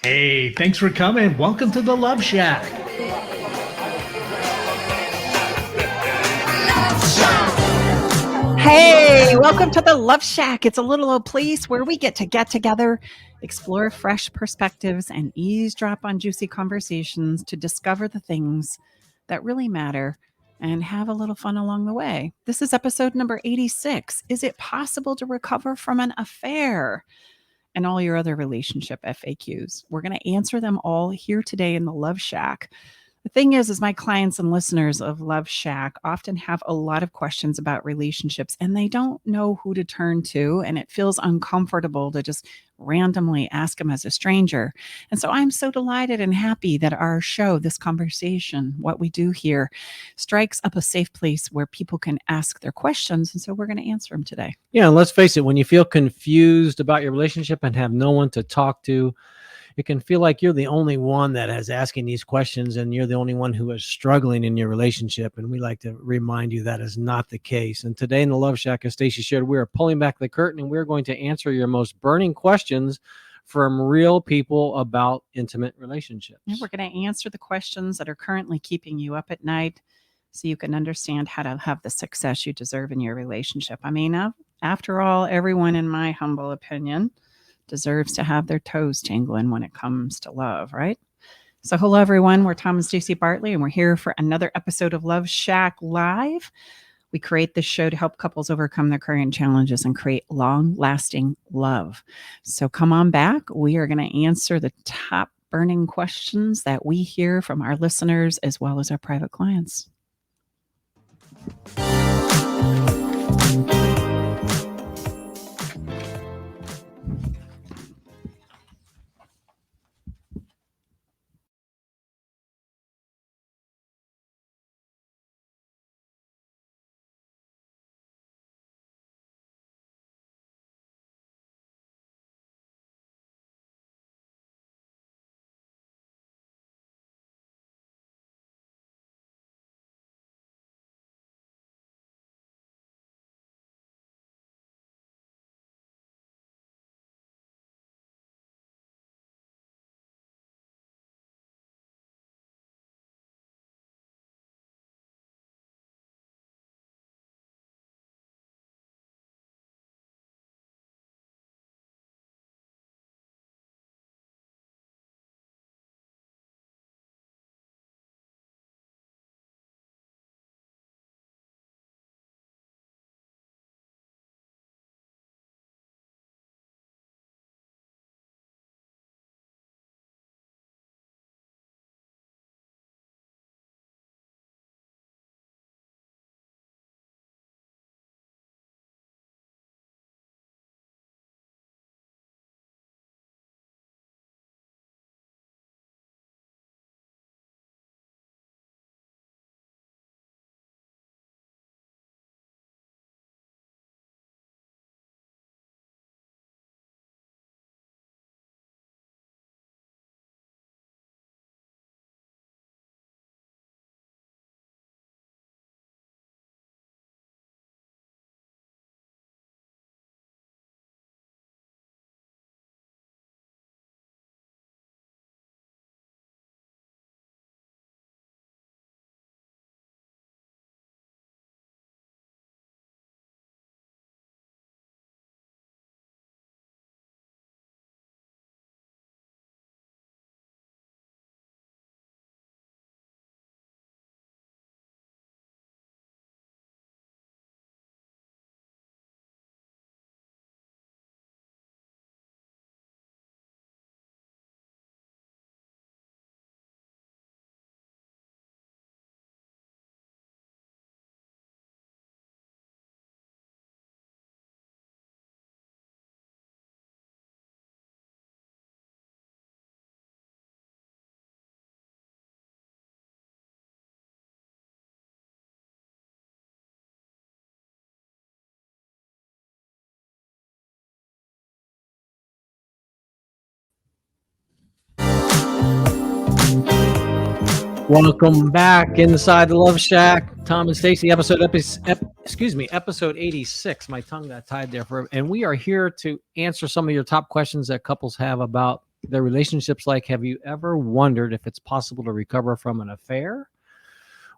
Hey, thanks for coming. Welcome to the Love Shack. Hey, welcome to the Love Shack. It's a little old place where we get together, explore fresh perspectives, and eavesdrop on juicy conversations to discover the things that really matter and have a little fun along the way. This is episode number 86. Is it possible to recover from an affair? And all your other relationship FAQs. We're going to answer them all here today in the Love Shack. The thing is my clients and listeners of Love Shack often have a lot of questions about relationships and they don't know who to turn to. And it feels uncomfortable to just randomly ask them as a stranger. And so I'm so delighted and happy that our show, this conversation, what we do here, strikes up a safe place where people can ask their questions. And so we're going to answer them today. Yeah, and let's face it, when you feel confused about your relationship and have no one to talk to, it can feel like you're the only one that is asking these questions and you're the only one who is struggling in your relationship. And we like to remind you that is not the case. And today in the Love Shack, as Stacey shared, we are pulling back the curtain and we're going to answer your most burning questions from real people about intimate relationships. And we're going to answer the questions that are currently keeping you up at night so you can understand how to have the success you deserve in your relationship. I mean, after all, everyone, in my humble opinion, deserves to have their toes tingling when it comes to love, right? So hello, everyone. We're Tom and Stacey Bartley, and we're here for another episode of Love Shack Live. We create this show to help couples overcome their current challenges and create long-lasting love. So come on back. We are going to answer the top burning questions that we hear from our listeners as well as our private clients. Welcome back inside the Love Shack. Tom and Stacey, episode 86. My tongue got tied there and we are here to answer some of your top questions that couples have about their relationships like? Have you ever wondered if it's possible to recover from an affair?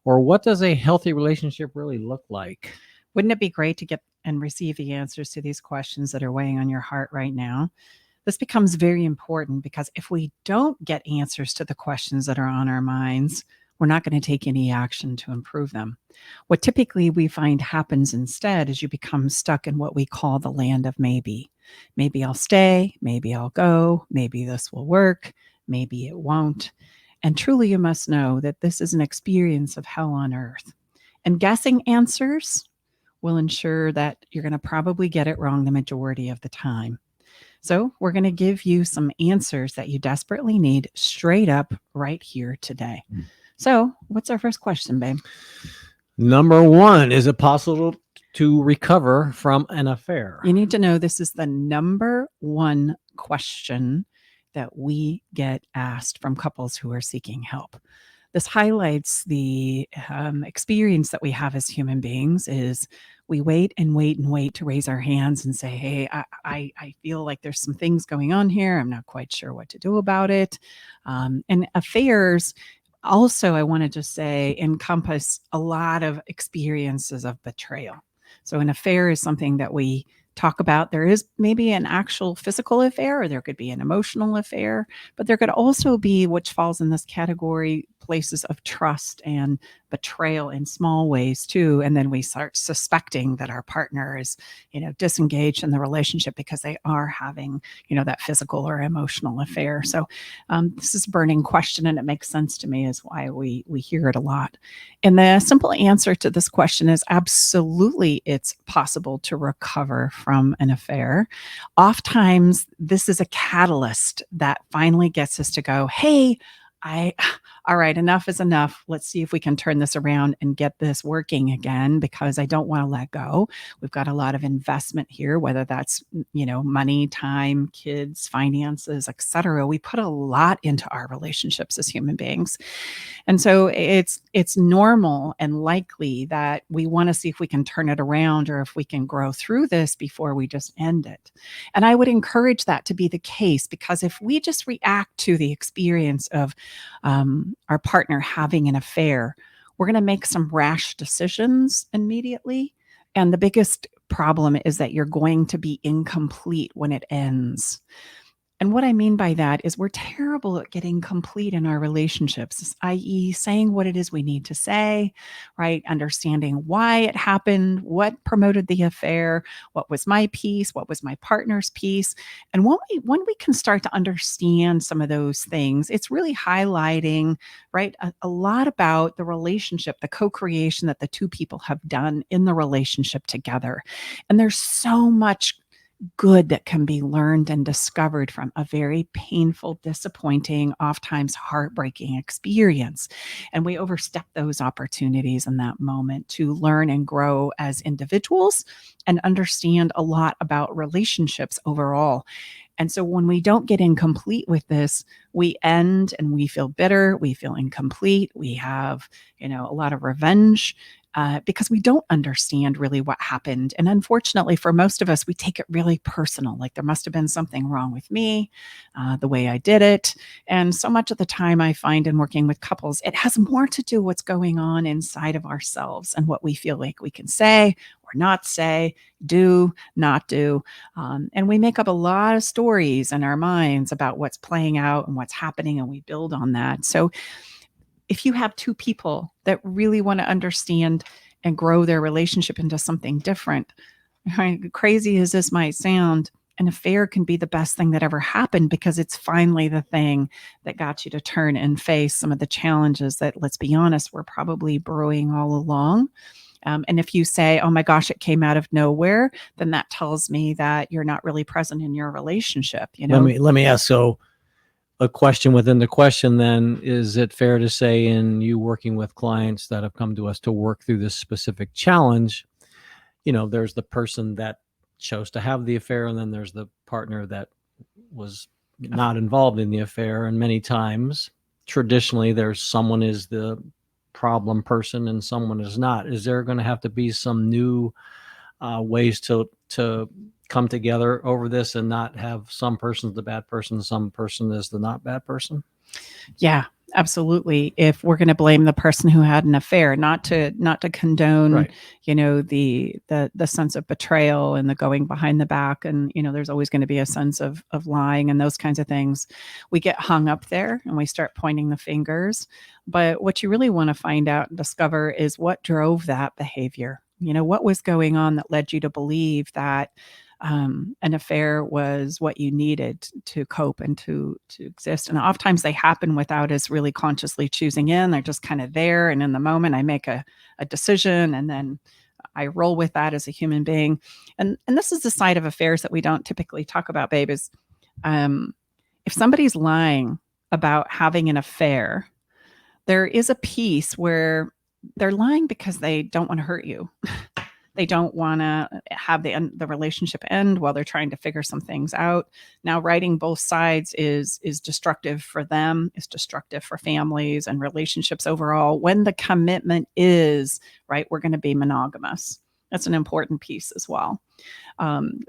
Or what does a healthy relationship really look like? Wouldn't it be great to get and receive the answers to these questions that are weighing on your heart right now? This becomes very important because if we don't get answers to the questions that are on our minds, we're not going to take any action to improve them. What typically we find happens instead is you become stuck in what we call the land of maybe. Maybe I'll stay, maybe I'll go, maybe this will work, maybe it won't. And truly, you must know that this is an experience of hell on earth. And guessing answers will ensure that you're going to probably get it wrong the majority of the time. So, we're going to give you some answers that you desperately need straight up right here today. So, what's our first question, babe? Number one, is it possible to recover from an affair? You need to know this is the number one question that we get asked from couples who are seeking help. This highlights the experience that we have as human beings is we wait and wait and wait to raise our hands and say, hey, I feel like there's some things going on here. I'm not quite sure what to do about it. And affairs also, I want to just say, encompass a lot of experiences of betrayal. So an affair is something that we talk about. There is maybe an actual physical affair, or there could be an emotional affair, but there could also be, which falls in this category, places of trust and betrayal in small ways too. And then we start suspecting that our partner is, disengaged in the relationship because they are having, that physical or emotional affair. So this is a burning question, and it makes sense to me, is why we hear it a lot. And the simple answer to this question is absolutely it's possible to recover from an affair. Oftentimes, this is a catalyst that finally gets us to go, hey, all right, enough is enough. Let's see if we can turn this around and get this working again, because I don't want to let go. We've got a lot of investment here, whether that's, money, time, kids, finances, etc. We put a lot into our relationships as human beings. And so it's normal and likely that we want to see if we can turn it around or if we can grow through this before we just end it. And I would encourage that to be the case, because if we just react to the experience of our partner having an affair, we're going to make some rash decisions immediately. And the biggest problem is that you're going to be incomplete when it ends. And what I mean by that is we're terrible at getting complete in our relationships, i.e., saying what it is we need to say, right? Understanding why it happened, what promoted the affair, what was my piece, what was my partner's piece. And when we can start to understand some of those things, it's really highlighting, right, a lot about the relationship, the co-creation that the two people have done in the relationship together. And there's so much good that can be learned and discovered from a very painful, disappointing, oftentimes heartbreaking experience. And we overstep those opportunities in that moment to learn and grow as individuals and understand a lot about relationships overall. And so when we don't get incomplete with this, we end and we feel bitter, we feel incomplete, we have, a lot of revenge. Because we don't understand really what happened. And unfortunately, for most of us, we take it really personal. Like there must have been something wrong with me, the way I did it. And so much of the time I find in working with couples, it has more to do what's going on inside of ourselves and what we feel like we can say or not say, do, not do. And we make up a lot of stories in our minds about what's playing out and what's happening, and we build on that. So if you have two people that really want to understand and grow their relationship into something different, right? Crazy as this might sound, an affair can be the best thing that ever happened, because it's finally the thing that got you to turn and face some of the challenges that, let's be honest, were probably brewing all along. And if you say, oh my gosh, it came out of nowhere, then that tells me that you're not really present in your relationship. Let me ask, so a question within the question then, is it fair to say, in you working with clients that have come to us to work through this specific challenge, there's the person that chose to have the affair, and then there's the partner that was not involved in the affair. And many times, traditionally, there's someone is the problem person and someone is not. Is there going to have to be some new ways to come together over this and not have some person's the bad person, some person is the not bad person? Yeah, absolutely. If we're going to blame the person who had an affair, not to condone, Right. the sense of betrayal and the going behind the back, and there's always going to be a sense of lying and those kinds of things. We get hung up there and we start pointing the fingers. But what you really want to find out and discover is what drove that behavior. What was going on that led you to believe that an affair was what you needed to cope and to exist. And oftentimes they happen without us really consciously choosing in. They're just kind of there. And in the moment, I make a decision, and then I roll with that as a human being. And this is the side of affairs that we don't typically talk about, babe, is if somebody's lying about having an affair, there is a piece where they're lying because they don't want to hurt you. They don't want to have the relationship end while they're trying to figure some things out. Now, writing both sides is destructive for them, is destructive for families and relationships overall. When the commitment is, right, we're going to be monogamous. That's an important piece as well.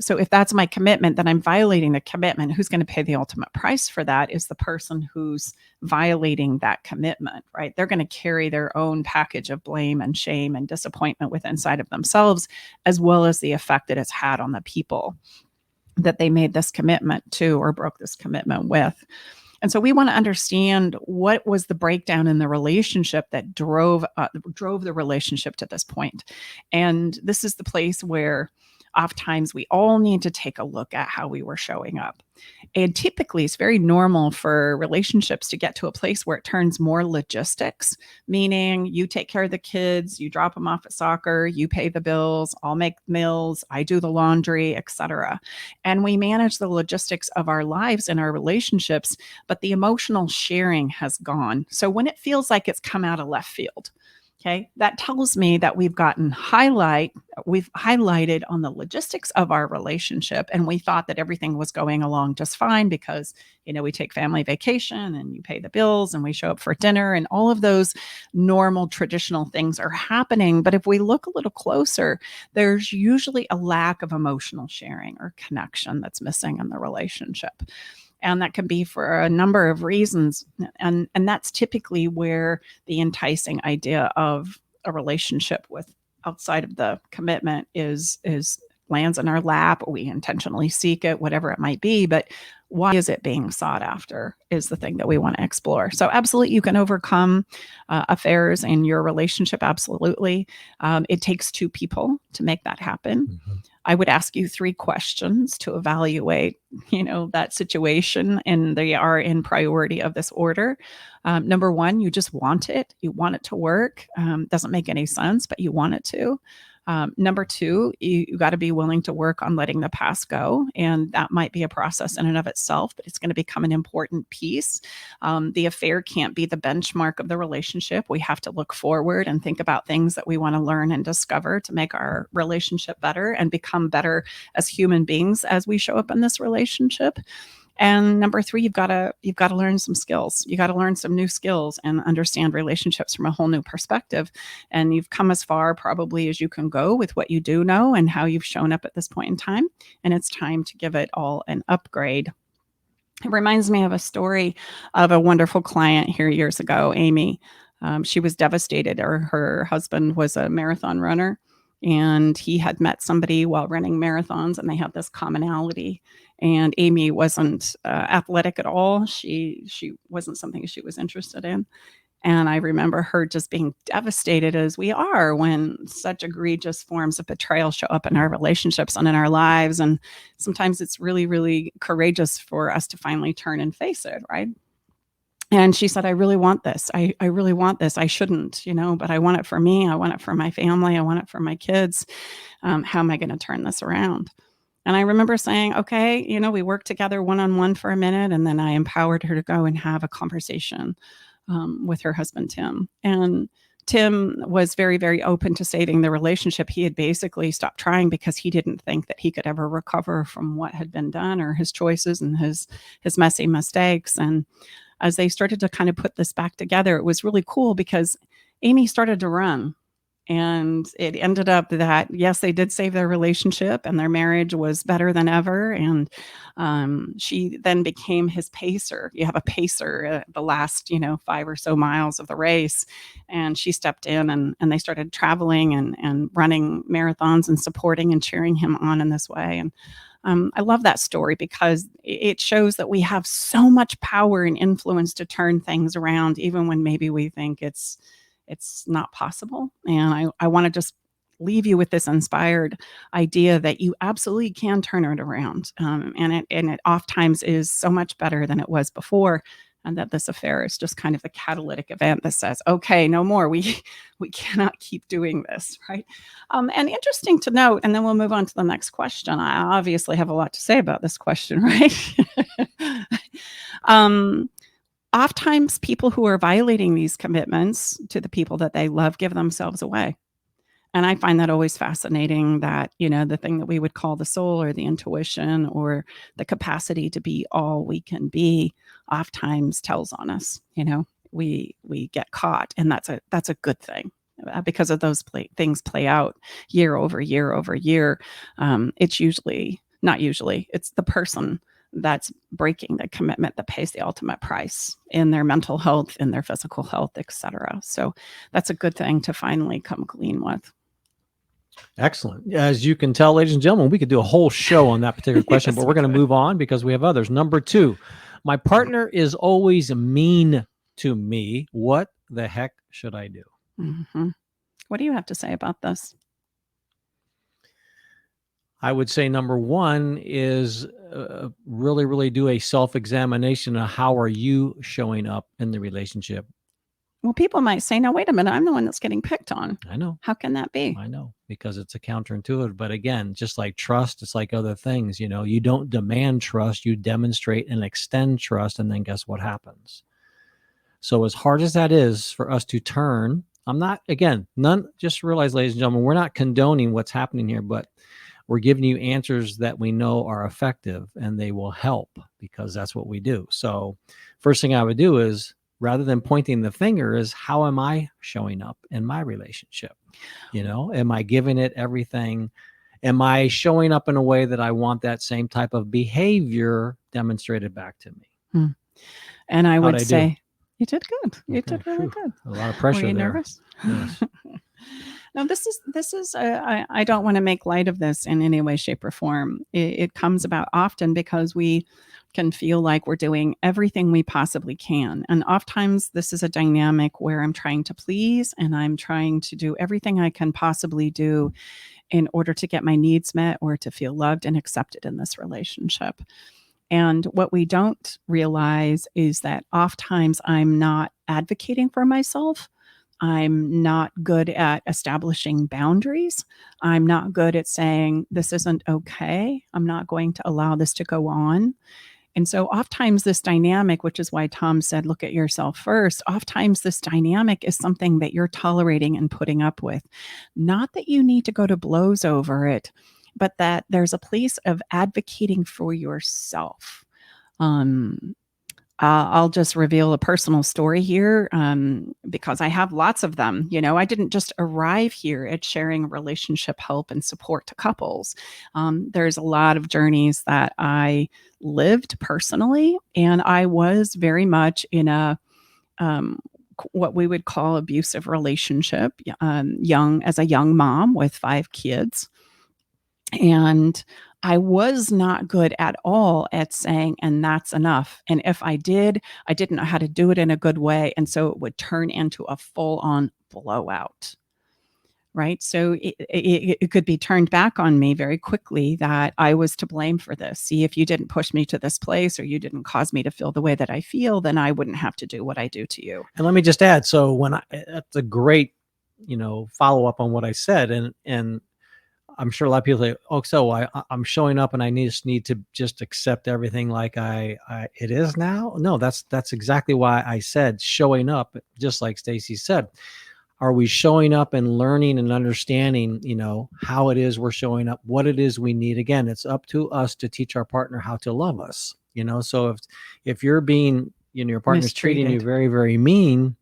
So if that's my commitment, then I'm violating the commitment. Who's going to pay the ultimate price for that is the person who's violating that commitment, right? They're going to carry their own package of blame and shame and disappointment within inside of themselves, as well as the effect that it's had on the people that they made this commitment to or broke this commitment with. And so we want to understand what was the breakdown in the relationship that drove the relationship to this point. And this is the place where oftentimes we all need to take a look at how we were showing up. And typically it's very normal for relationships to get to a place where it turns more logistics, meaning you take care of the kids, you drop them off at soccer, you pay the bills, I'll make meals, I do the laundry, etc. And we manage the logistics of our lives and our relationships, but the emotional sharing has gone. So when it feels like it's come out of left field, okay, that tells me that we've highlighted on the logistics of our relationship, and we thought that everything was going along just fine because, we take family vacation and you pay the bills and we show up for dinner and all of those normal traditional things are happening. But if we look a little closer, there's usually a lack of emotional sharing or connection that's missing in the relationship. And that can be for a number of reasons. And that's typically where the enticing idea of a relationship with outside of the commitment is lands in our lap. We intentionally seek it, whatever it might be. But why is it being sought after is the thing that we want to explore. So absolutely, you can overcome affairs in your relationship. Absolutely. It takes two people to make that happen. Mm-hmm. I would ask you 3 questions to evaluate, that situation, and they are in priority of this order. Number 1, you just want it. You want it to work. Doesn't make any sense, but you want it to. Number 2, you got to be willing to work on letting the past go. And that might be a process in and of itself, but it's going to become an important piece. The affair can't be the benchmark of the relationship. We have to look forward and think about things that we want to learn and discover to make our relationship better and become better as human beings as we show up in this relationship. And number 3, you've got to learn some skills. You got to learn some new skills and understand relationships from a whole new perspective. And you've come as far probably as you can go with what you do know and how you've shown up at this point in time. And it's time to give it all an upgrade. It reminds me of a story of a wonderful client here years ago, Amy. She was devastated. Her husband was a marathon runner, and he had met somebody while running marathons, and they had this commonality. And Amy wasn't athletic at all. She wasn't something she was interested in. And I remember her just being devastated, as we are when such egregious forms of betrayal show up in our relationships and in our lives. And sometimes it's really, really courageous for us to finally turn and face it, right? And she said, I really want this. I really want this. I shouldn't, but I want it for me. I want it for my family. I want it for my kids. How am I going to turn this around? And I remember saying, okay, we worked together one-on-one for a minute, and then I empowered her to go and have a conversation with her husband, Tim. And Tim was very, very open to saving the relationship. He had basically stopped trying because he didn't think that he could ever recover from what had been done or his choices and his messy mistakes. And as they started to kind of put this back together, it was really cool because Amy started to run. And it ended up that, yes, they did save their relationship and their marriage was better than ever. And she then became his pacer. You have a pacer at the last, 5 or so miles of the race. And she stepped in and they started traveling and running marathons and supporting and cheering him on in this way. And I love that story because it shows that we have so much power and influence to turn things around, even when maybe we think it's not possible. And I want to just leave you with this inspired idea that you absolutely can turn it around. And it oftentimes is so much better than it was before. And that this affair is just kind of the catalytic event that says, okay, no more. We cannot keep doing this, right? And interesting to note, and then we'll move on to the next question. I obviously have a lot to say about this question, right? Oftentimes people who are violating these commitments to the people that they love give themselves away. And I find that always fascinating that, the thing that we would call the soul or the intuition or the capacity to be all we can be oftentimes tells on us. We get caught, and that's a good thing. Because of those things play out year over year over year. It's it's the person that's breaking the commitment that pays the ultimate price in their mental health, in their physical health, etc. So that's a good thing to finally come clean with. Excellent. As you can tell, ladies and gentlemen, we could do a whole show on that particular question, Yes, but we're going to move on because we have others. Number 2, my partner is always mean to me. What the heck should I do? Mm-hmm. What do you have to say about this? I would say number 1 is really, really do a self-examination of how are you showing up in the relationship. Well, people might say, no, wait a minute, I'm the one that's getting picked on. I know. How can that be? I know, because it's a counterintuitive. But again, just like trust, it's like other things. You don't demand trust, you demonstrate and extend trust. And then guess what happens? So as hard as that is for us to turn, just realize, ladies and gentlemen, we're not condoning what's happening here, but we're giving you answers that we know are effective and they will help because that's what we do. So first thing I would do is, rather than pointing the finger, is how am I showing up in my relationship? Am I giving it everything? Am I showing up in a way that I want that same type of behavior demonstrated back to me? And I would say, you did good. You did really good. A lot of pressure. Were you there. Nervous? Yes. No, this is. I don't want to make light of this in any way, shape, or form. It comes about often because we can feel like we're doing everything we possibly can, and oftentimes this is a dynamic where I'm trying to please and I'm trying to do everything I can possibly do in order to get my needs met or to feel loved and accepted in this relationship. And what we don't realize is that oftentimes I'm not advocating for myself. I'm not good at establishing boundaries. I'm not good at saying, this isn't okay. I'm not going to allow this to go on. And so oftentimes this dynamic, which is why Tom said, look at yourself first, oftentimes this dynamic is something that you're tolerating and putting up with. Not that you need to go to blows over it, but that there's a place of advocating for yourself. I'll just reveal a personal story here because I have lots of them. I didn't just arrive here at sharing relationship help and support to couples. There's a lot of journeys that I lived personally, and I was very much in a what we would call abusive relationship, as a young mom with 5 kids. And I was not good at all at saying, and that's enough. And if I didn't know how to do it in a good way. And so it would turn into a full-on blowout. Right. So it could be turned back on me very quickly that I was to blame for this. See, if you didn't push me to this place or you didn't cause me to feel the way that I feel, then I wouldn't have to do what I do to you. And let me just add, so that's a great, follow up on what I said. And I'm sure a lot of people say, oh, so I'm showing up and I need to just accept everything like it is now. No, that's exactly why I said showing up, just like Stacy said. Are we showing up and learning and understanding, how it is we're showing up, what it is we need? Again, it's up to us to teach our partner how to love us, so if you're being, your partner's treating you very, very mean,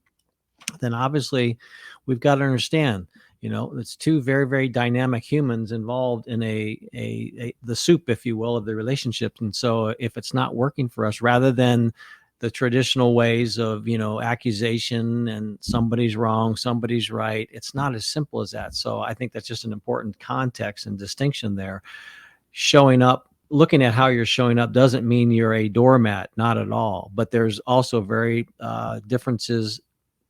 then obviously we've got to understand, It's two very, very dynamic humans involved in the soup, if you will, of the relationship. And so if it's not working for us, rather than the traditional ways of, accusation and somebody's wrong, somebody's right, it's not as simple as that. So I think that's just an important context and distinction there. Showing up, looking at how you're showing up doesn't mean you're a doormat, not at all. But there's also very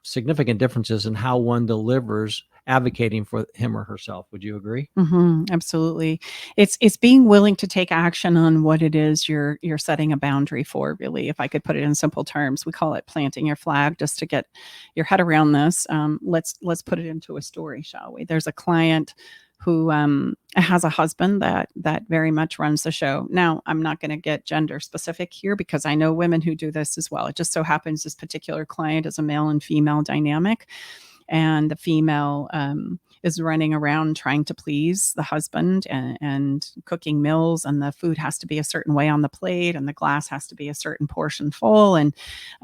significant differences in how one delivers advocating for him or herself. Would you agree? Absolutely. It's being willing to take action on what it is you're setting a boundary for, really. If I could put it in simple terms, we call it planting your flag, just to get your head around this. Let's put it into a story, shall we? There's a client who has a husband that very much runs the show. Now, I'm not going to get gender specific here because I know women who do this as well. It just so happens this particular client is a male and female dynamic, and the female is running around trying to please the husband and cooking meals, and the food has to be a certain way on the plate, and the glass has to be a certain portion full, and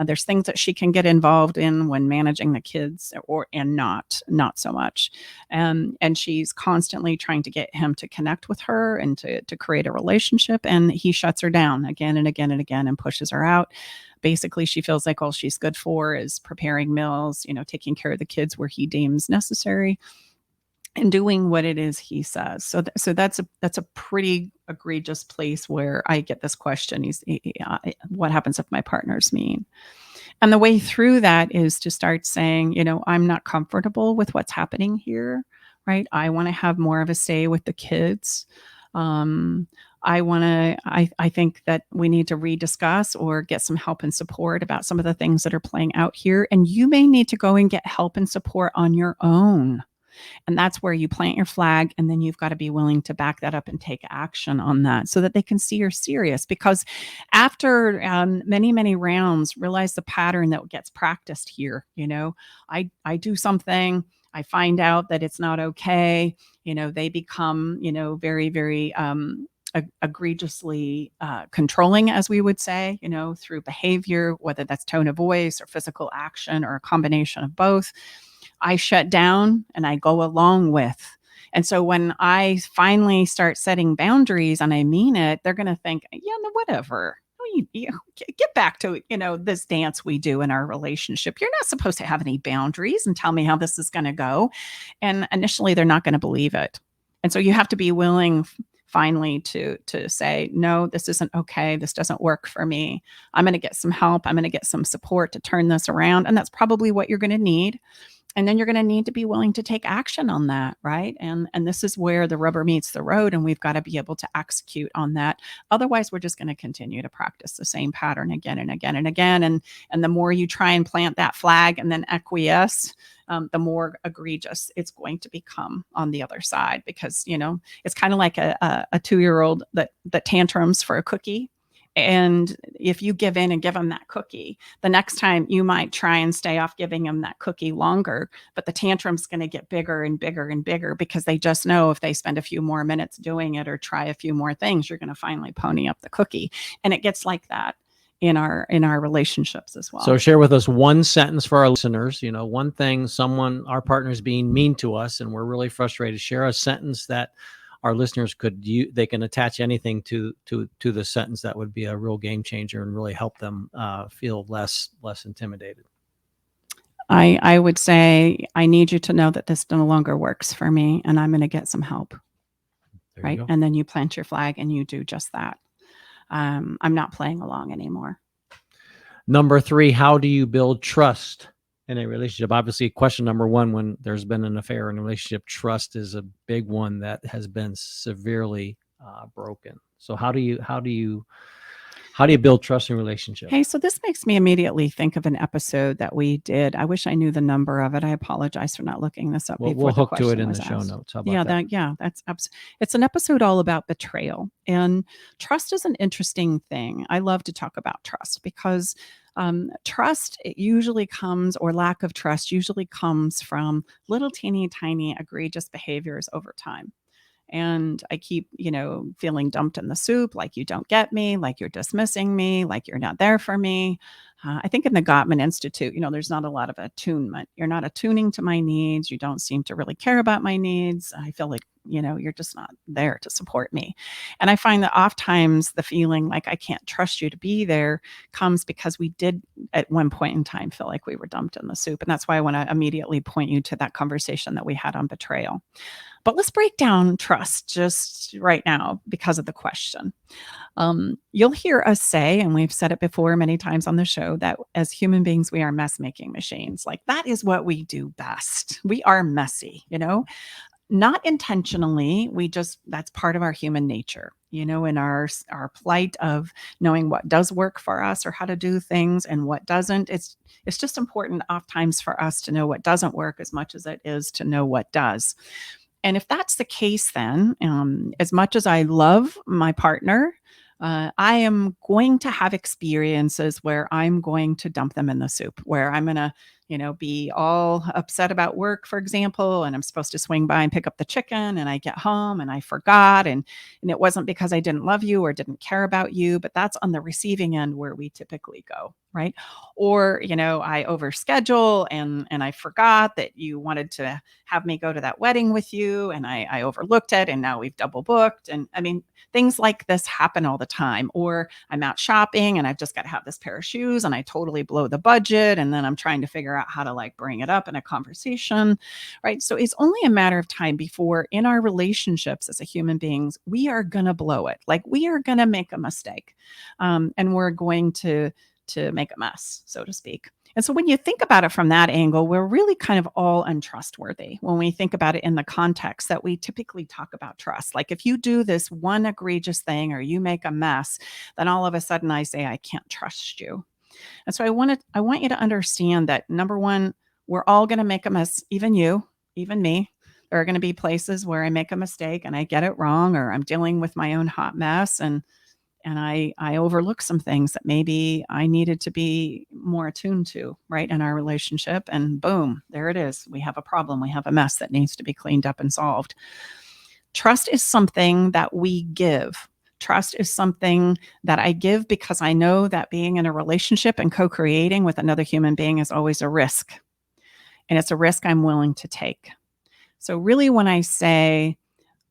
there's things that she can get involved in when managing the kids, and not so much, and she's constantly trying to get him to connect with her and to create a relationship, and he shuts her down again and again and again and pushes her out. Basically, she feels like all she's good for is preparing meals, taking care of the kids where he deems necessary, and doing what it is he says. So that's a pretty egregious place where I get this question: what happens if my partner's mean? And the way through that is to start saying, I'm not comfortable with what's happening here, right? I want to have more of a say with the kids. I think that we need to rediscuss or get some help and support about some of the things that are playing out here. And you may need to go and get help and support on your own. And that's where you plant your flag, and then you've got to be willing to back that up and take action on that so that they can see you're serious. Because after many, many rounds, realize the pattern that gets practiced here. I do something, I find out that it's not okay. They become, very, very egregiously controlling, as we would say, through behavior, whether that's tone of voice or physical action or a combination of both. I shut down and I go along with. And so when I finally start setting boundaries and I mean it, they're going to think, yeah, no, whatever. You get back to, this dance we do in our relationship. You're not supposed to have any boundaries and tell me how this is going to go. And initially, they're not going to believe it. And so you have to be willing finally to say, no, this isn't okay. This doesn't work for me. I'm going to get some help. I'm going to get some support to turn this around. And that's probably what you're going to need. And then you're going to need to be willing to take action on that, right? And this is where the rubber meets the road, and we've got to be able to execute on that. Otherwise, we're just going to continue to practice the same pattern again and again and again. And the more you try and plant that flag and then acquiesce, the more egregious it's going to become on the other side. Because, it's kind of like a 2-year-old that tantrums for a cookie. And if you give in and give them that cookie, the next time you might try and stay off giving them that cookie longer, but the tantrum's going to get bigger and bigger and bigger because they just know if they spend a few more minutes doing it or try a few more things, you're going to finally pony up the cookie. And it gets like that in our relationships as well. So share with us one sentence for our listeners, one thing, our partner is being mean to us and we're really frustrated. Share a sentence that our listeners they can attach anything to the sentence that would be a real game changer and really help them feel less intimidated. I would say, I need you to know that this no longer works for me and I'm going to get some help. Right. And then you plant your flag and you do just that. I'm not playing along anymore. Number 3, how do you build trust in a relationship? Obviously, question number 1, when there's been an affair in a relationship, trust is a big one that has been severely broken. So how do you build trust in a relationship? Hey, so this makes me immediately think of an episode that we did. I wish I knew the number of it. I apologize for not looking this up. We'll hook to it in the show notes. How about that? It's an episode all about betrayal, and trust is an interesting thing. I love to talk about trust because trust usually comes, or lack of trust usually comes from little teeny tiny egregious behaviors over time. And I keep, feeling dumped in the soup, like you don't get me, like you're dismissing me, like you're not there for me. I think in the Gottman Institute, there's not a lot of attunement. You're not attuning to my needs. You don't seem to really care about my needs. I feel like, you're just not there to support me. And I find that oftentimes the feeling like I can't trust you to be there comes because we did at one point in time feel like we were dumped in the soup. And that's why I want to immediately point you to that conversation that we had on betrayal. But let's break down trust just right now because of the question. You'll hear us say, and we've said it before many times on the show, that as human beings, we are mess making machines. Like that is what we do best. We are messy, not intentionally. That's part of our human nature, in our plight of knowing what does work for us or how to do things and what doesn't. It's just important oftentimes for us to know what doesn't work as much as it is to know what does. And if that's the case, then as much as I love my partner, I am going to have experiences where I'm going to dump them in the soup, where I'm going to, be all upset about work, for example, and I'm supposed to swing by and pick up the chicken and I get home and I forgot. And it wasn't because I didn't love you or didn't care about you, but that's on the receiving end where we typically go, right? Or, I overschedule and I forgot that you wanted to have me go to that wedding with you and I overlooked it and now we've double booked. And I mean, things like this happen all the time. Or I'm out shopping and I've just got to have this pair of shoes and I totally blow the budget. And then I'm trying to figure out how to bring it up in a conversation, right? So it's only a matter of time before in our relationships as a human beings, we are going to blow it. Like we are going to make a mistake and we're going to make a mess, so to speak. And so when you think about it from that angle, we're really kind of all untrustworthy when we think about it in the context that we typically talk about trust. Like if you do this one egregious thing or you make a mess, then all of a sudden I say, I can't trust you. And so I want you to understand that number one, we're all going to make a mess, even you, even me. There are going to be places where I make a mistake and I get it wrong, or I'm dealing with my own hot mess and I overlook some things that maybe I needed to be more attuned to, right, in our relationship. And boom, there it is. We have a problem. We have a mess that needs to be cleaned up and solved. Trust is something that we give. Trust is something that I give because I know that being in a relationship and co-creating with another human being is always a risk. And it's a risk I'm willing to take. So really when I say,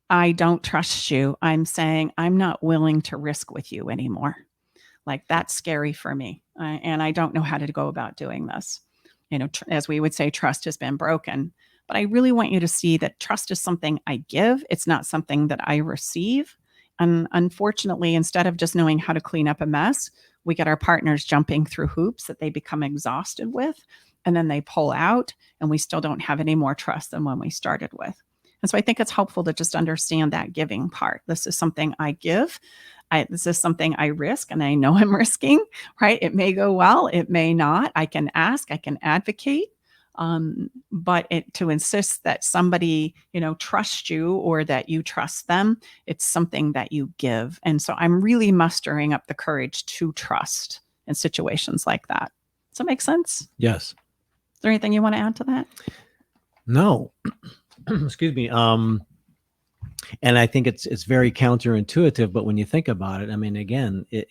I don't trust you, I'm saying I'm not willing to risk with you anymore. Like that's scary for me. And I don't know how to go about doing this. As we would say, trust has been broken. But I really want you to see that trust is something I give. It's not something that I receive. And unfortunately, instead of just knowing how to clean up a mess, we get our partners jumping through hoops that they become exhausted with. And then they pull out and we still don't have any more trust than when we started with. And so I think it's helpful to just understand that giving part. This is something I give. This is something I risk and I know I'm risking, right? It may go well. It may not. I can ask, I can advocate. But to insist that somebody, trust you or that you trust them, it's something that you give. And so I'm really mustering up the courage to trust in situations like that. Does that make sense? Yes. Is there anything you want to add to that? No. Excuse me. And I think it's very counterintuitive, but when you think about it, I mean, again, if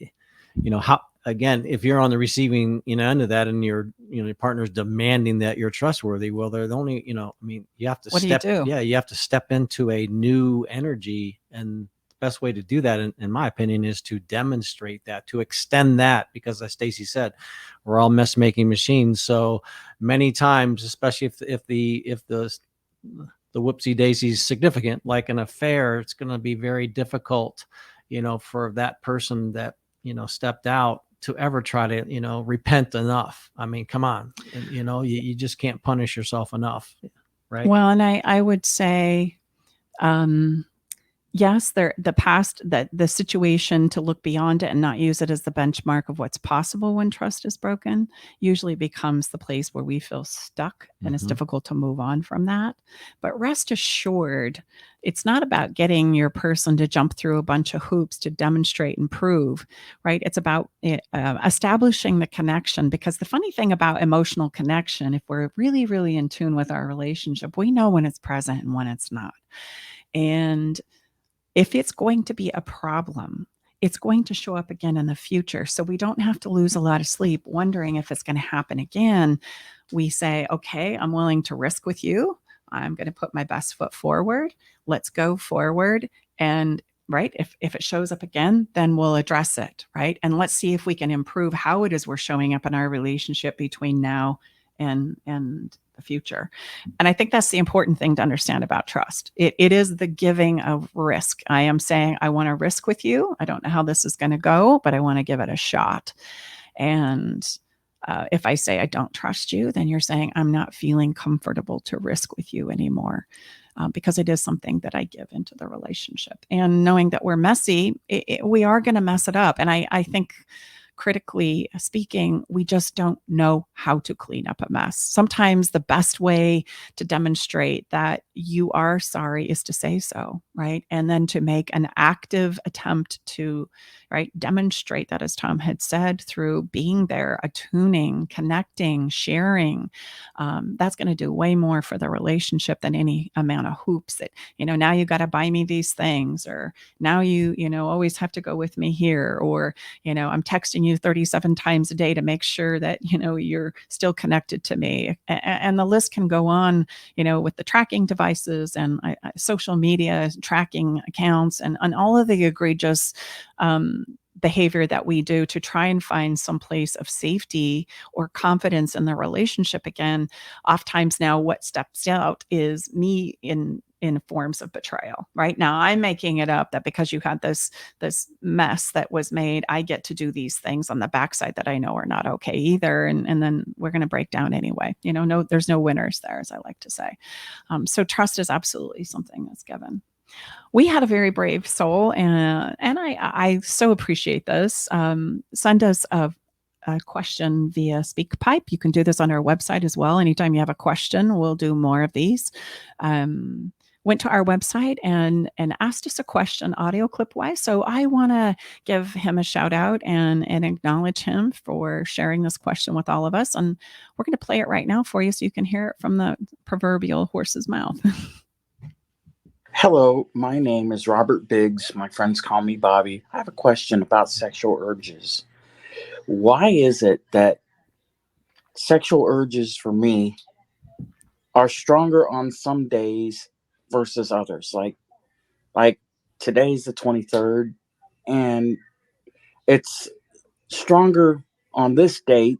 you're on the receiving end of that and your partner's demanding that you're trustworthy, well, they're the only, you have to What do you do? Yeah, you have to step into a new energy. And the best way to do that, in my opinion, is to demonstrate that, to extend that, because as Stacy said, we're all mess making machines. So many times, especially if the whoopsie daisy is significant, like an affair, it's going to be very difficult, for that person that, stepped out to ever try to, repent enough. I mean, come on, you just can't punish yourself enough. Right. Well, and I would say, yes, the situation, to look beyond it and not use it as the benchmark of what's possible when trust is broken, usually becomes the place where we feel stuck and it's difficult to move on from that. But rest assured, it's not about getting your person to jump through a bunch of hoops to demonstrate and prove, right? It's about establishing the connection, because the funny thing about emotional connection, if we're really, really in tune with our relationship, we know when it's present and when it's not. And if it's going to be a problem, it's going to show up again in the future. So we don't have to lose a lot of sleep wondering if it's going to happen again. We say, okay, I'm willing to risk with you. I'm going to put my best foot forward. Let's go forward. And right, if it shows up again, then we'll address it, right? And let's see if we can improve how it is we're showing up in our relationship between now and the future. And I think that's the important thing to understand about trust. It is the giving of risk. I am saying, I want to risk with you. I don't know how this is going to go, but I want to give it a shot. And if I say I don't trust you, then you're saying I'm not feeling comfortable to risk with you anymore, because it is something that I give into the relationship. And knowing that we're messy, we are going to mess it up. And I think, critically speaking, we just don't know how to clean up a mess. Sometimes the best way to demonstrate that you are sorry is to say so, right? And then to make an active attempt to, right, demonstrate that, as Tom had said, through being there, attuning, connecting, sharing. That's going to do way more for the relationship than any amount of hoops that, now you got to buy me these things, or now you always have to go with me here, or, I'm texting you 37 times a day to make sure that, you're still connected to me. And the list can go on, with the tracking devices and social media tracking accounts and all of the egregious behavior that we do to try and find some place of safety or confidence in the relationship again. Oftentimes now what steps out is me in forms of betrayal. Right now I'm making it up that because you had this mess that was made, I get to do these things on the backside that I know are not okay either. And then we're going to break down anyway. No, there's no winners there, as I like to say. So trust is absolutely something that's given. We had a very brave soul, and I so appreciate this. Send us a question via SpeakPipe. You can do this on our website as well. Anytime you have a question, we'll do more of these. Went to our website and asked us a question audio clip wise. So I want to give him a shout out and acknowledge him for sharing this question with all of us. And we're going to play it right now for you so you can hear it from the proverbial horse's mouth. Hello, my name is Robert Biggs. My friends call me Bobby. I have a question about sexual urges. Why is it that sexual urges for me are stronger on some days versus others? Like today's the 23rd, and it's stronger on this date,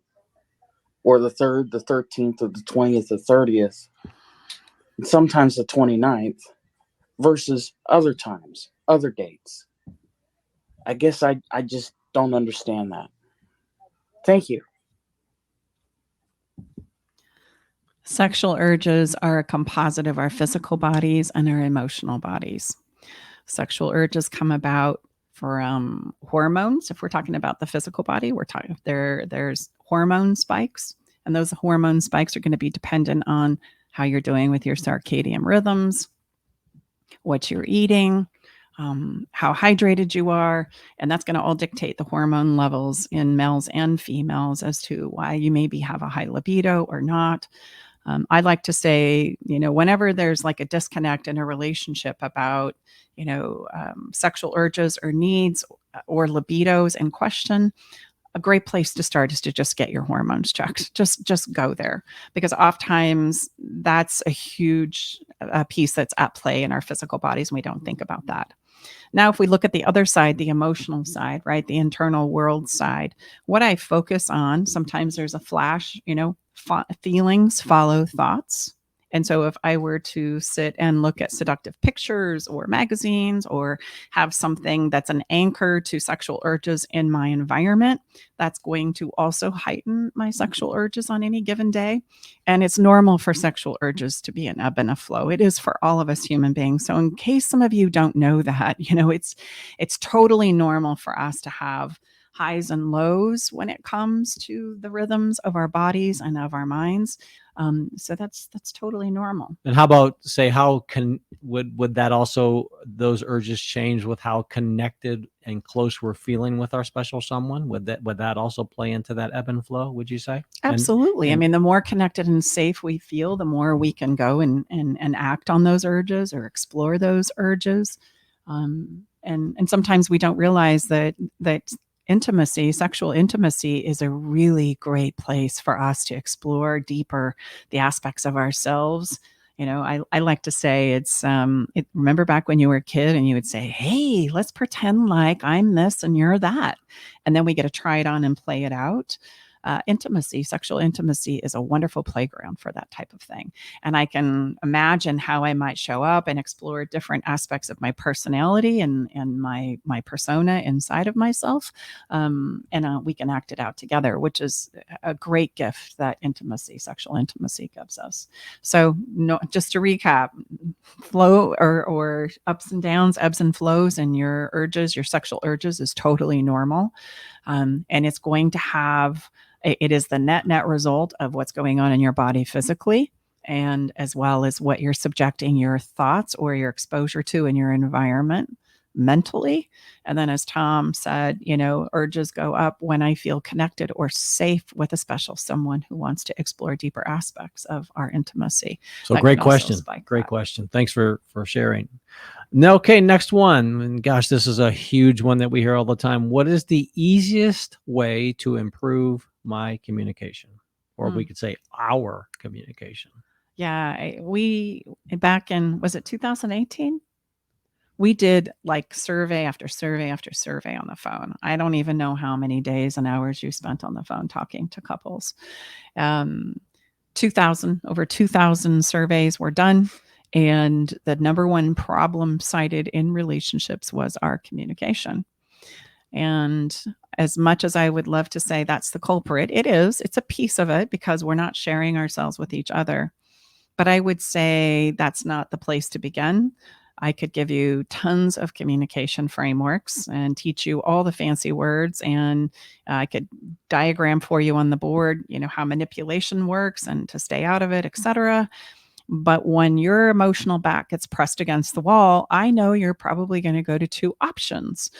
or the 3rd, the 13th, or the 20th, the 30th, and sometimes the 29th. Versus other times, other dates. I guess I just don't understand that. Thank you. Sexual urges are a composite of our physical bodies and our emotional bodies. Sexual urges come about from hormones. If we're talking about the physical body, we're talking there's hormone spikes, and those hormone spikes are going to be dependent on how you're doing with your circadian rhythms, what you're eating, how hydrated you are. And that's going to all dictate the hormone levels in males and females as to why you maybe have a high libido or not. I like to say, whenever there's like a disconnect in a relationship about, sexual urges or needs or libidos in question, a great place to start is to just get your hormones checked. Just go there, because oftentimes that's a huge piece that's at play in our physical bodies, and we don't think about that. Now, if we look at the other side, the emotional side, right, the internal world side, what I focus on, sometimes there's a flash, feelings follow thoughts. And so if I were to sit and look at seductive pictures or magazines, or have something that's an anchor to sexual urges in my environment, that's going to also heighten my sexual urges on any given day. And it's normal for sexual urges to be an ebb and a flow. It is for all of us human beings. So in case some of you don't know that, it's totally normal for us to have highs and lows when it comes to the rhythms of our bodies and of our minds. So that's totally normal. And how about, say, would that also, those urges change with how connected and close we're feeling with our special someone? Would that also play into that ebb and flow, would you say? Absolutely. I mean, the more connected and safe we feel, the more we can go and act on those urges or explore those urges. and sometimes we don't realize that intimacy, sexual intimacy, is a really great place for us to explore deeper the aspects of ourselves. I like to say remember back when you were a kid and you would say, hey, let's pretend like I'm this and you're that. And then we get to try it on and play it out. Intimacy, sexual intimacy, is a wonderful playground for that type of thing. And I can imagine how I might show up and explore different aspects of my personality and my persona inside of myself. And we can act it out together, which is a great gift that intimacy, sexual intimacy, gives us. So just to recap, flow or ups and downs, ebbs and flows in your urges, your sexual urges, is totally normal. And it's going to have, it is the net result of what's going on in your body physically, and as well as what you're subjecting your thoughts or your exposure to in your environment mentally. And then, as Tom said, urges go up when I feel connected or safe with a special someone who wants to explore deeper aspects of our intimacy. So That great can also question. spike Great that. question. Thanks for sharing. Now, okay, next one. And gosh, this is a huge one that we hear all the time. What is the easiest way to improve my communication? Or we could say our communication. Yeah, we back in, was it 2018? We did like survey after survey after survey on the phone. I don't even know how many days and hours you spent on the phone talking to couples. Over 2,000 surveys were done. And the number one problem cited in relationships was our communication. And as much as I would love to say that's the culprit, it's a piece of it, because we're not sharing ourselves with each other. But I would say that's not the place to begin. I could give you tons of communication frameworks and teach you all the fancy words. And I could diagram for you on the board, how manipulation works and to stay out of it, etc. But when your emotional back gets pressed against the wall, I know you're probably going to go to two options.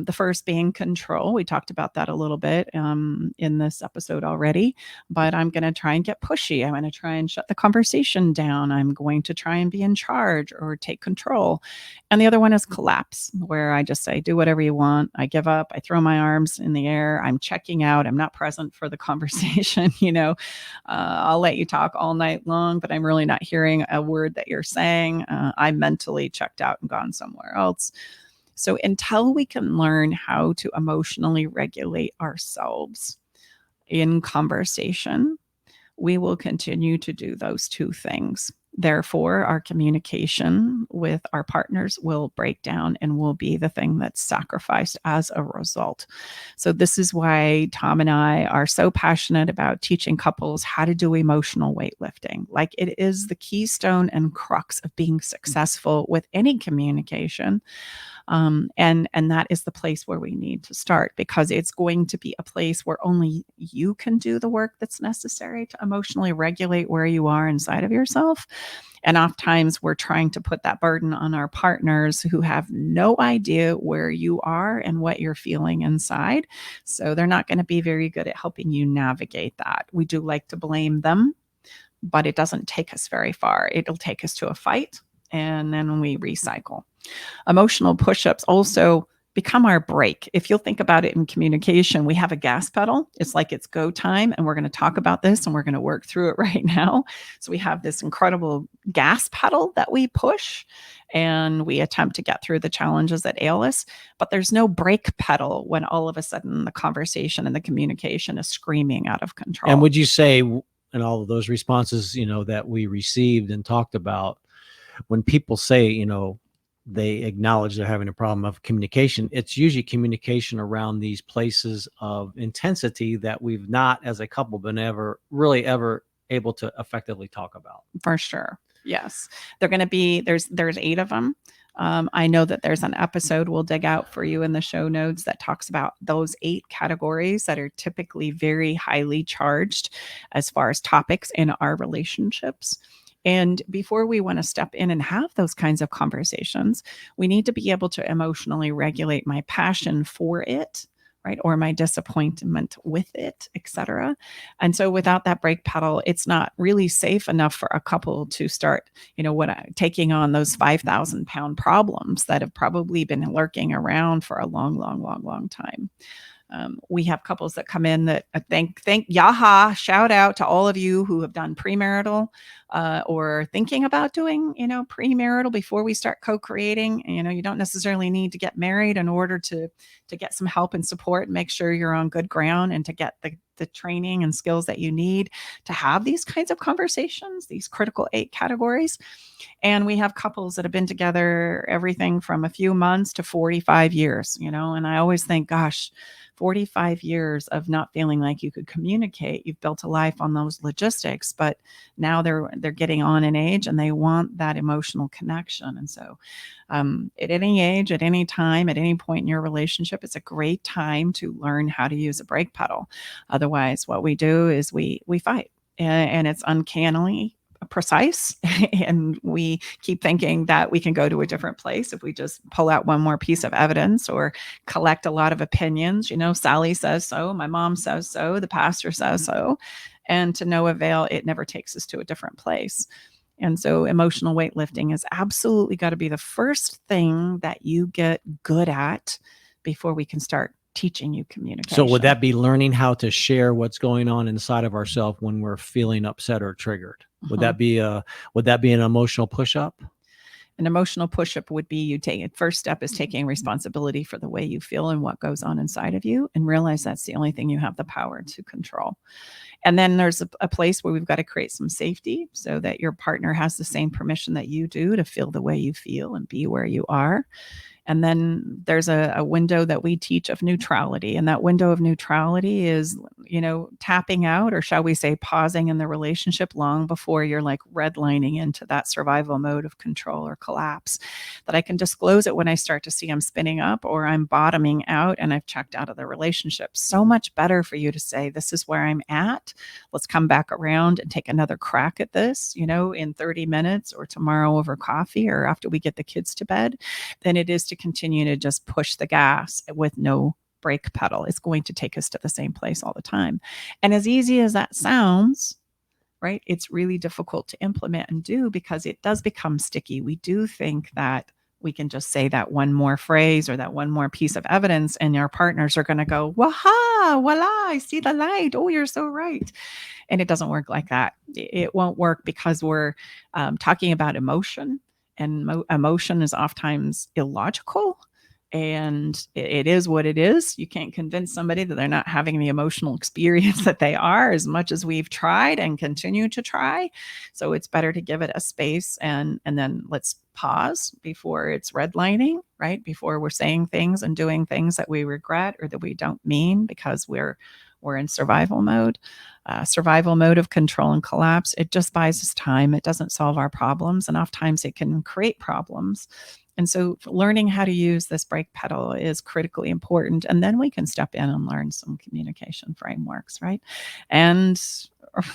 The first being control. We talked about that a little bit in this episode already, but I'm going to try and get pushy. I'm going to try and shut the conversation down. I'm going to try and be in charge or take control. And the other one is collapse, where I just say, do whatever you want. I give up. I throw my arms in the air. I'm checking out. I'm not present for the conversation. I'll let you talk all night long, but I'm really not hearing a word that you're saying. I mentally checked out and gone somewhere else. So until we can learn how to emotionally regulate ourselves in conversation, we will continue to do those two things. Therefore, our communication with our partners will break down and will be the thing that's sacrificed as a result. So this is why Tom and I are so passionate about teaching couples how to do emotional weightlifting. Like, it is the keystone and crux of being successful with any communication. And that is the place where we need to start, because it's going to be a place where only you can do the work that's necessary to emotionally regulate where you are inside of yourself. And oftentimes we're trying to put that burden on our partners who have no idea where you are and what you're feeling inside. So they're not going to be very good at helping you navigate that. We do like to blame them, but it doesn't take us very far. It'll take us to a fight, and then we recycle. Emotional push-ups also become our brake. If you'll think about it in communication, we have a gas pedal. It's like it's go time, and we're going to talk about this and we're going to work through it right now. So we have this incredible gas pedal that we push, and we attempt to get through the challenges that ail us. But there's no brake pedal when all of a sudden the conversation and the communication is screaming out of control. And would you say, in all of those responses, that we received and talked about, when people say, they acknowledge they're having a problem of communication, it's usually communication around these places of intensity that we've not, as a couple, been ever able to effectively talk about. For sure. Yes. They're going to be, there's 8 of them. I know that there's an episode we'll dig out for you in the show notes that talks about those 8 categories that are typically very highly charged as far as topics in our relationships. And before we want to step in and have those kinds of conversations, we need to be able to emotionally regulate my passion for it right? Or my disappointment with it, etc. And so without that brake pedal, it's not really safe enough for a couple to start, taking on those 5,000-pound problems that have probably been lurking around for a long, long, long, long time. We have couples that come in that thank Yaha, shout out to all of you who have done premarital or thinking about doing, premarital before we start co-creating. You don't necessarily need to get married in order to get some help and support and make sure you're on good ground and to get the training and skills that you need to have these kinds of conversations, these critical 8 categories. And we have couples that have been together everything from a few months to 45 years, and I always think, gosh, 45 years of not feeling like you could communicate. You've built a life on those logistics, but now they're getting on in age and they want that emotional connection. And so at any age, at any time, at any point in your relationship, it's a great time to learn how to use a brake pedal. Otherwise, what we do is we fight, and it's uncannily precise. And we keep thinking that we can go to a different place if we just pull out one more piece of evidence or collect a lot of opinions. Sally says so, my mom says so, the pastor says so. And to no avail, it never takes us to a different place. And so emotional weightlifting has absolutely got to be the first thing that you get good at before we can start teaching you communication. So would that be learning how to share what's going on inside of ourselves when we're feeling upset or triggered? Would that be an emotional push-up? An emotional push-up would be first step is taking responsibility for the way you feel and what goes on inside of you, and realize that's the only thing you have the power to control. And then there's a place where we've got to create some safety so that your partner has the same permission that you do to feel the way you feel and be where you are. And then there's a window that we teach of neutrality. And that window of neutrality is, tapping out, or shall we say pausing in the relationship long before you're like redlining into that survival mode of control or collapse. That I can disclose it when I start to see I'm spinning up or I'm bottoming out and I've checked out of the relationship. So much better for you to say, this is where I'm at. Let's come back around and take another crack at this, in 30 minutes or tomorrow over coffee or after we get the kids to bed, than it is to continue to just push the gas with no brake pedal. It's going to take us to the same place all the time. And as easy as that sounds, right, it's really difficult to implement and do because it does become sticky. We do think that we can just say that one more phrase or that one more piece of evidence and our partners are going to go, waha, voila, I see the light. Oh, you're so right. And it doesn't work like that. It won't work because we're talking about emotion. And emotion is oftentimes illogical, and it is what it is. You can't convince somebody that they're not having the emotional experience that they are, as much as we've tried and continue to try. So it's better to give it a space and then let's pause before it's redlining, right? Before we're saying things and doing things that we regret or that we don't mean because we're in survival mode. Survival mode of control and collapse. It just buys us time. It doesn't solve our problems. And oftentimes it can create problems. And so learning how to use this brake pedal is critically important. And then we can step in and learn some communication frameworks, right? And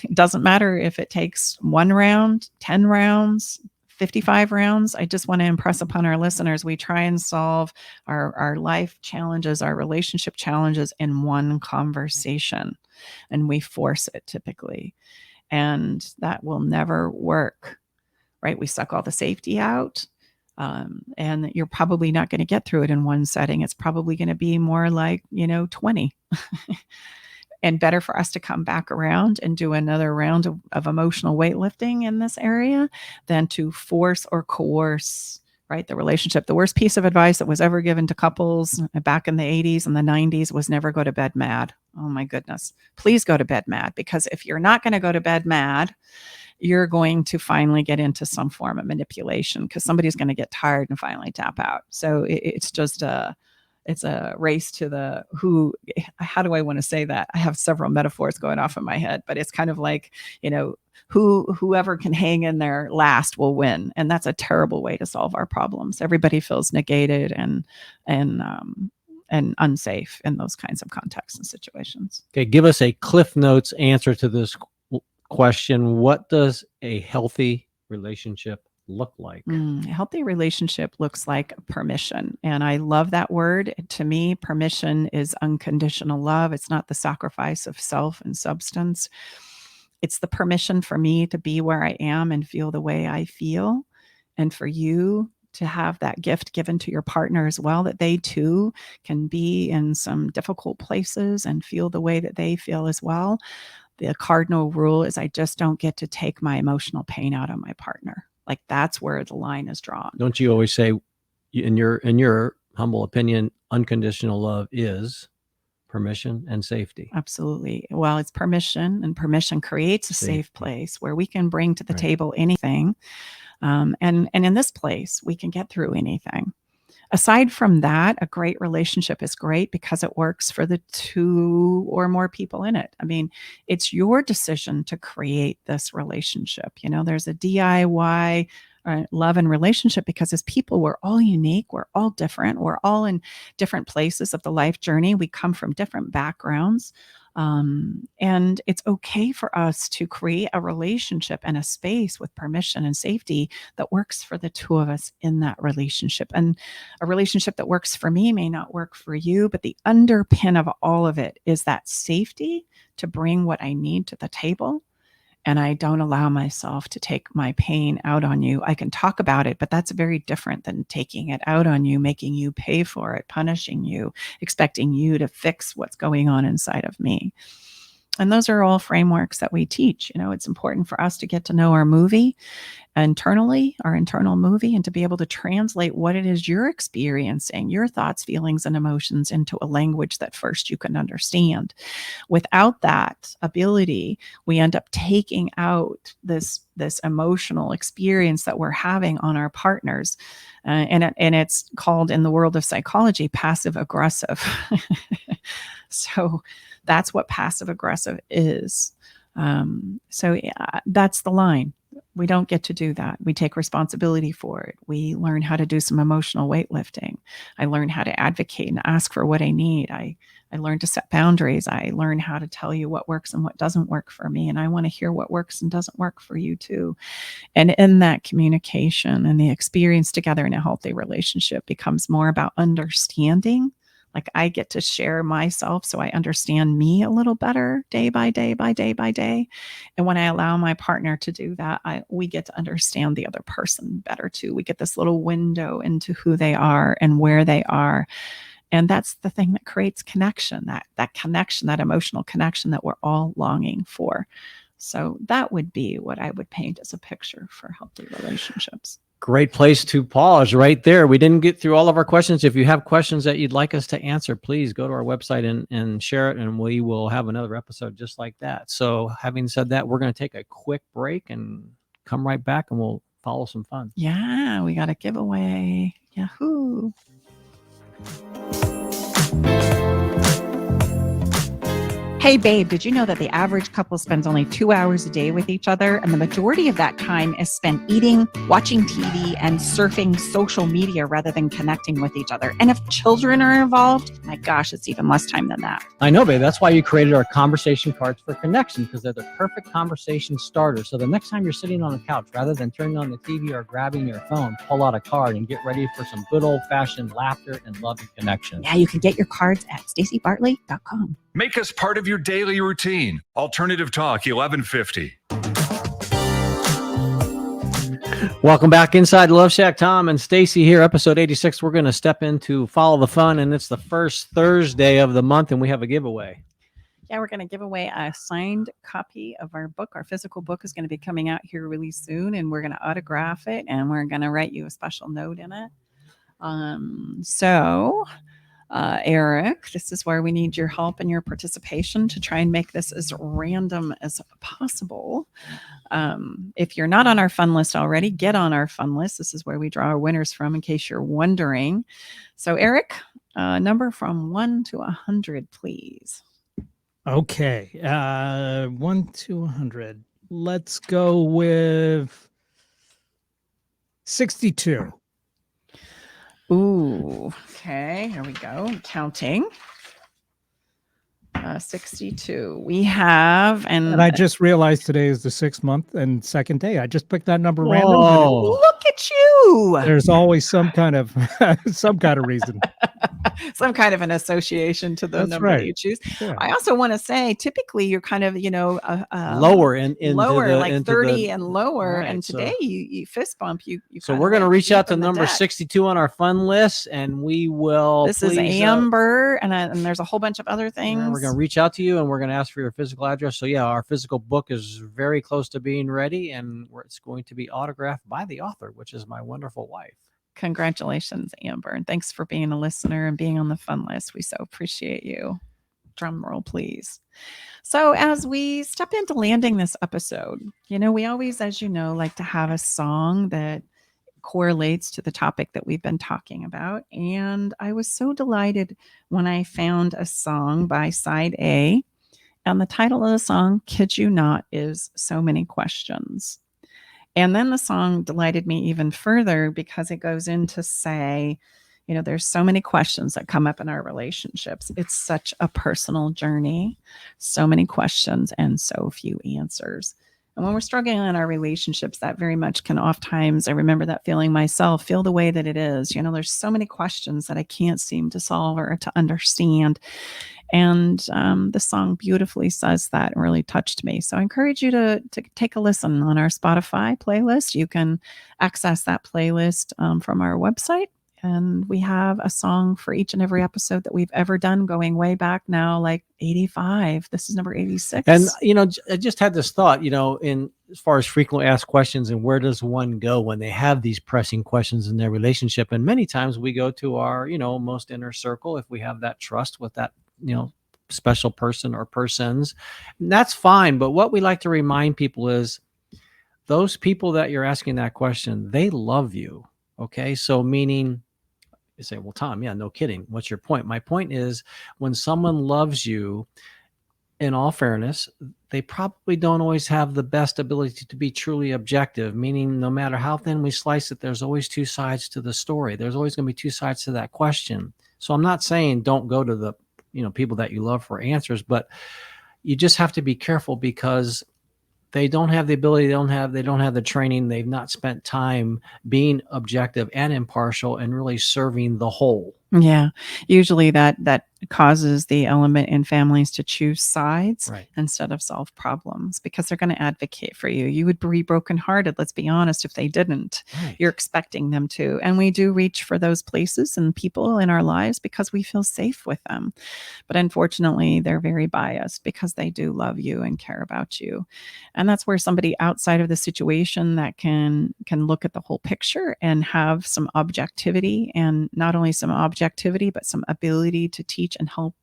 it doesn't matter if it takes 1 round, 10 rounds, 55 rounds. I just want to impress upon our listeners, we try and solve our life challenges, our relationship challenges in one conversation, and we force it typically. And that will never work, right? We suck all the safety out. And you're probably not going to get through it in one setting. It's probably going to be more like, 20. And better for us to come back around and do another round of emotional weightlifting in this area than to force or coerce, right, the relationship. The worst piece of advice that was ever given to couples back in the 80s and the 90s was never go to bed mad. Oh my goodness. Please go to bed mad, because if you're not going to go to bed mad, you're going to finally get into some form of manipulation because somebody's going to get tired and finally tap out. So it's just it's a race to the how do I want to say that? I have several metaphors going off in my head, but it's kind of like, whoever can hang in there last will win. And that's a terrible way to solve our problems. Everybody feels negated and unsafe in those kinds of contexts and situations. Okay, give us a Cliff Notes answer to this question. What does a healthy relationship look like? A healthy relationship looks like permission. And I love that word. To me, permission is unconditional love. It's not the sacrifice of self and substance. It's the permission for me to be where I am and feel the way I feel. And for you to have that gift given to your partner as well, that they too can be in some difficult places and feel the way that they feel as well. The cardinal rule is I just don't get to take my emotional pain out on my partner. Like that's where the line is drawn. Don't you always say, in your humble opinion, unconditional love is permission and safety? Absolutely. Well, it's permission, and permission creates a Safety. safe place where we can bring to the Right. table anything. And in this place, we can get through anything. Aside from that, a great relationship is great because it works for the two or more people in it. I mean, it's your decision to create this relationship. You know, there's a DIY love and relationship because as people, we're all unique. We're all different. We're all in different places of the life journey. We come from different backgrounds. And it's okay for us to create a relationship and a space with permission and safety that works for the two of us in that relationship. And a relationship that works for me may not work for you, but the underpin of all of it is that safety to bring what I need to the table. And I don't allow myself to take my pain out on you. I can talk about it, but that's very different than taking it out on you, making you pay for it, punishing you, expecting you to fix what's going on inside of me. And those are all frameworks that we teach. You know, it's important for us to get to know our movie internally, our internal movie, and to be able to translate what it is you're experiencing, your thoughts, feelings, and emotions into a language that first you can understand. Without that ability, we end up taking out this emotional experience that we're having on our partners. And it's called in the world of psychology, passive aggressive. So that's what passive aggressive is. So that's the line. We don't get to do that. We take responsibility for it. We learn how to do some emotional weightlifting. I learn how to advocate and ask for what I need. I learn to set boundaries. I learn how to tell you what works and what doesn't work for me. And I want to hear what works and doesn't work for you too. And in that communication and the experience together in a healthy relationship becomes more about understanding. Like I get to share myself so I understand me a little better day by day by day by day. And when I allow my partner to do that, we get to understand the other person better too. We get this little window into who they are and where they are. And that's the thing that creates connection, that connection, that emotional connection that we're all longing for. So that would be what I would paint as a picture for healthy relationships. Great place to pause right there. We didn't get through all of our questions. If you have questions that you'd like us to answer, please go to our website and share it, and we will have another episode just like that. So having said that, we're going to take a quick break and come right back, and we'll follow some fun. Yeah, we got a giveaway. Yahoo! Hey, babe, did you know that the average couple spends only 2 hours a day with each other? And the majority of that time is spent eating, watching TV, and surfing social media rather than connecting with each other. And if children are involved, my gosh, it's even less time than that. I know, babe. That's why you created our conversation cards for connection, because they're the perfect conversation starter. So the next time you're sitting on the couch, rather than turning on the TV or grabbing your phone, pull out a card and get ready for some good old-fashioned laughter and love and connection. Yeah, you can get your cards at StaceyBartley.com. Make us part of your daily routine. Alternative Talk 1150. Welcome back inside Love Shack. Tom and Stacy here, episode 86. We're going to step into Follow the Fun, and it's the first Thursday of the month, and we have a giveaway. Yeah, we're going to give away a signed copy of our book. Our physical book is going to be coming out here really soon, and we're going to autograph it, and we're going to write you a special note in it. Eric, this is where we need your help and your participation to try and make this as random as possible. If you're not on our fun list already, get on our fun list. This is where we draw our winners from, in case you're wondering. So, Eric, number from 1 to 100, please. Okay. 1 to 100. Let's go with 62. Ooh, okay, here we go. I'm counting. 62. We have, And I just realized today is the 6th month and 2nd day. I just picked that number random. Whoa. look at you. There's always some kind of reason. Some kind of an association to the That's number that right. you choose. Yeah. I also want to say, typically you're kind of, Lower into lower, the, like into 30 the, and lower. right, and so- today you fist bump. You So kinda we're going to went reach out deep to in the number deck. 62 on our fun list, and we will. This is please, Amber, and there's a whole bunch of other things. We're going to reach out to you, and we're going to ask for your physical address. So yeah, our physical book is very close to being ready, and it's going to be autographed by the author, which is my wonderful wife. Congratulations, Amber, and thanks for being a listener and being on the fun list. We so appreciate you. Drum roll, please. So as we step into landing this episode, we always, as you know, like to have a song that correlates to the topic that we've been talking about. And I was so delighted when I found a song by Side A. And the title of the song, kid you not, is So Many Questions. And then the song delighted me even further because it goes in to say, there's so many questions that come up in our relationships. It's such a personal journey, so many questions and so few answers. And when we're struggling in our relationships, that very much can oftentimes, I remember that feeling myself, feel the way that it is. There's so many questions that I can't seem to solve or to understand. And the song beautifully says that and really touched me. So I encourage you to take a listen on our Spotify playlist. You can access that playlist from our website. And we have a song for each and every episode that we've ever done, going way back now, like 85. This is number 86. And, I just had this thought, in as far as frequently asked questions and where does one go when they have these pressing questions in their relationship. And many times we go to our, most inner circle if we have that trust with that, special person or persons. And that's fine. But what we like to remind people is those people that you're asking that question, they love you. Okay. So meaning, you say, well, Tom, yeah, no kidding. What's your point? My point is when someone loves you, in all fairness, they probably don't always have the best ability to be truly objective, meaning no matter how thin we slice it, there's always two sides to the story. There's always going to be two sides to that question. So I'm not saying don't go to the, people that you love for answers, but you just have to be careful because they don't have the ability, they don't have the training, they've not spent time being objective and impartial and really serving the whole. Yeah. Usually that causes the element in families to choose sides Right. instead of solve problems because they're going to advocate for you. You would be brokenhearted, let's be honest, if they didn't. Right. You're expecting them to. And we do reach for those places and people in our lives because we feel safe with them. But unfortunately, they're very biased because they do love you and care about you. And that's where somebody outside of the situation that can look at the whole picture and have some objectivity, and not only some objectivity, but some ability to teach and help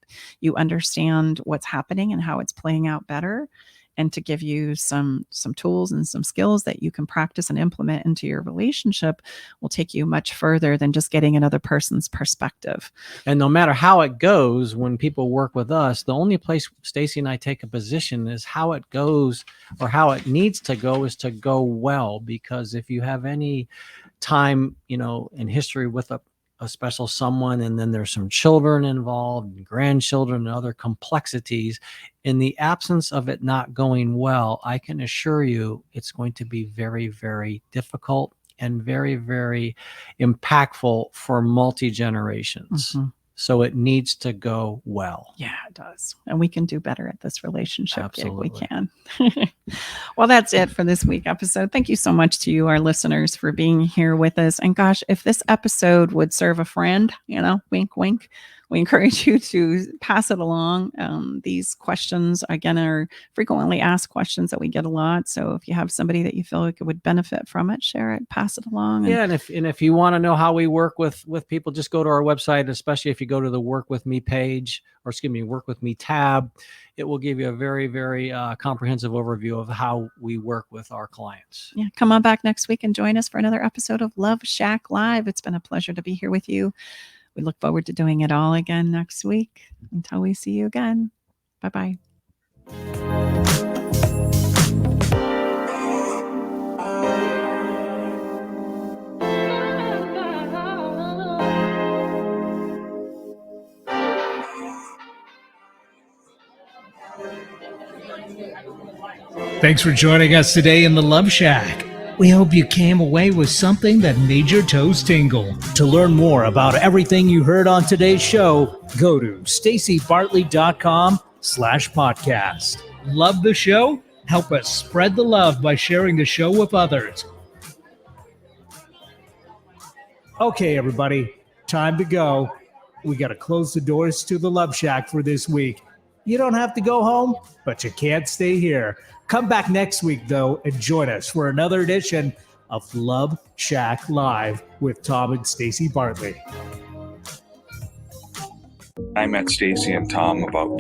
you understand what's happening and how it's playing out better, and to give you some tools and some skills that you can practice and implement into your relationship will take you much further than just getting another person's perspective. And no matter how it goes, when people work with us, the only place Stacy and I take a position is how it goes or how it needs to go is to go well. Because if you have any time, in history with a special someone, and then there's some children involved and grandchildren and other complexities, in the absence of it not going well, I can assure you it's going to be very, very difficult and very, very impactful for multi-generations. Mm-hmm. So it needs to go well. Yeah, it does. And we can do better at this relationship. Absolutely. We can. Well, that's it for this week episode. Thank you so much to you, our listeners, for being here with us. And gosh, if this episode would serve a friend, wink, wink, we encourage you to pass it along. These questions, again, are frequently asked questions that we get a lot. So if you have somebody that you feel like it would benefit from it, share it, pass it along. Yeah, and if you want to know how we work with people, just go to our website, especially if you go to the Work With Me page, or Work With Me tab. It will give you a very, very comprehensive overview of how we work with our clients. Yeah, come on back next week and join us for another episode of Love Shack Live. It's been a pleasure to be here with you. We look forward to doing it all again next week. Until we see you again. Bye-bye. Thanks for joining us today in the Love Shack. We hope you came away with something that made your toes tingle. To learn more about everything you heard on today's show, go to stacybartley.com/podcast. Love the show? Help us spread the love by sharing the show with others. Okay, everybody, time to go. We got to close the doors to the Love Shack for this week. You don't have to go home, but you can't stay here. Come back next week, though, and join us for another edition of Love Shack Live with Tom and Stacy Bartley. I met Stacy and Tom about